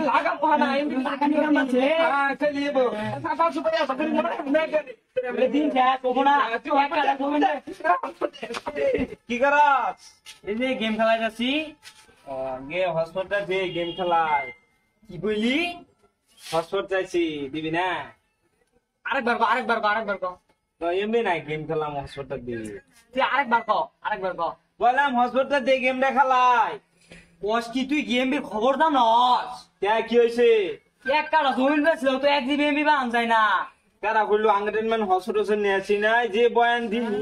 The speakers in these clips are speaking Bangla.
লাগা মহানা এমবি লাগানি কামাছে খেলিব সাফা সুপায়া বকরি মনে না করে দিন যায় কবো না একটা কমেন্ট কি করাস? এই যে গেম খেলাই যাচ্ছি। গে হসপিটাল যে গেম খেলাই। কি বলি হসপিটাল চাইছি দিবি না? আরেকবার কো তো এমনি নাই গেম খেলাম হসপিটাল দিয়ে। তুই আরেকবার কো বললাম হসপিটাল দিয়ে গেমটা খেলাই। ওস কি তুই গেম এর খবর দাও নস কি হয়েছে? এক কাটা জমিন বেছিল তো 1 জিবি এমবি বান যায় না কারা বললো আংরেনমেন্ট হসপিটাল নিয়ে আসি নাই যে বয়ান দিবি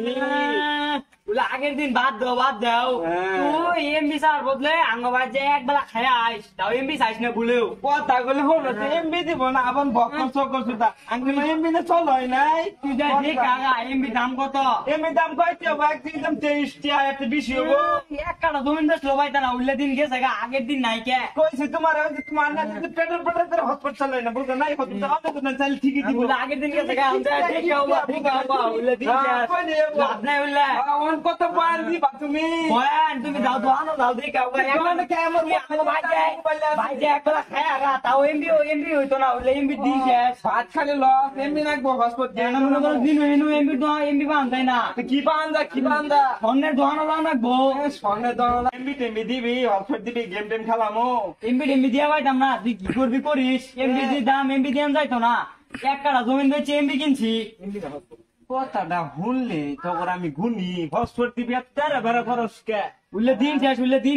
বলে আগের দিন বাদ দাও তুই এমবি সার বদলে আঙ্গবাজ যে একবেলা খায় আইস তাও এমবি চাইছ না বলেও কথা বলে হলো এমবি দিব না আবার বকর সকর সুতা আংরেনমেন্ট এমবি না চল হয় নাই তুই যা দেখ আগা এমবি দাম কত এমবি দাম কইতে হবে একদম 23 টি আয়াতে বেশি হবো এক কাটা জমিন বেছিল ভাই তা না উল্লে দিন গেছে গা আগের দিন নাই কে কইছে তোমার না যদি পেট্রোল পেট্রোল হসপিটাল নাই না বলতে নাই হসপিটাল আপনি তো চাইলে ঠিকই দিব বলে আগের দিন গেছে গা আমরা দেখাও উল্লে দিন লাভ নাই উল্লে অন কত বয়ান দিবা তুমি বয়ান তুমি দাও দাও দেখাও এখন কে আমার ভাই যে একবেলা খায় আগা তাও এমবি হইতো না উল্লে এমবি দিন শেষ ভাত খালি লস এমনি নাকবো হসপিটাল মনে করো দিন হইনু এমবি বান যায় না কি বান্দা স্বর্ণের দোকান লাগবো সঙ্গে তো এমবি টেমবি দিবি হসপিটাল দিবি গেম টেম খেলামো এমবি দিয়া পাইতাম না তুই কি করবি করিস এমবি যে দাম এমবি দিয়ে যাইতো না এক কাটা জমিন বেচে এমবি কিনছি কথাটা শুনলে তখন আমি গুনি হসপিটাল দিবি তেরে বেড়া খরচ কে উল্লে দিন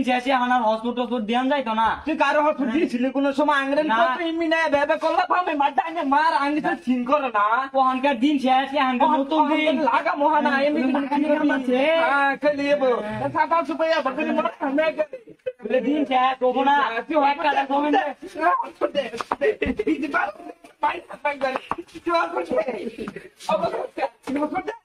শেষ এখন আর হসপিটাল দিয়ান যাইতো না তুই কারো হসপিটাল দিয়েছিলি কোন সময় আংরেন না। কত এমবি নেয় ভেবে করলে পাবে মারটা মার আঙ্গি তো চিন করে না ওখানকার দিন শেষ এখন নতুন দিন লাগা মহানা এমবি লাগানি কামাছে খেলিব সাফা সুপায়া বকরি মনে না করে উল্লে দিন শেষ কবো না তুই এক কাটা জমিন হসপিটাল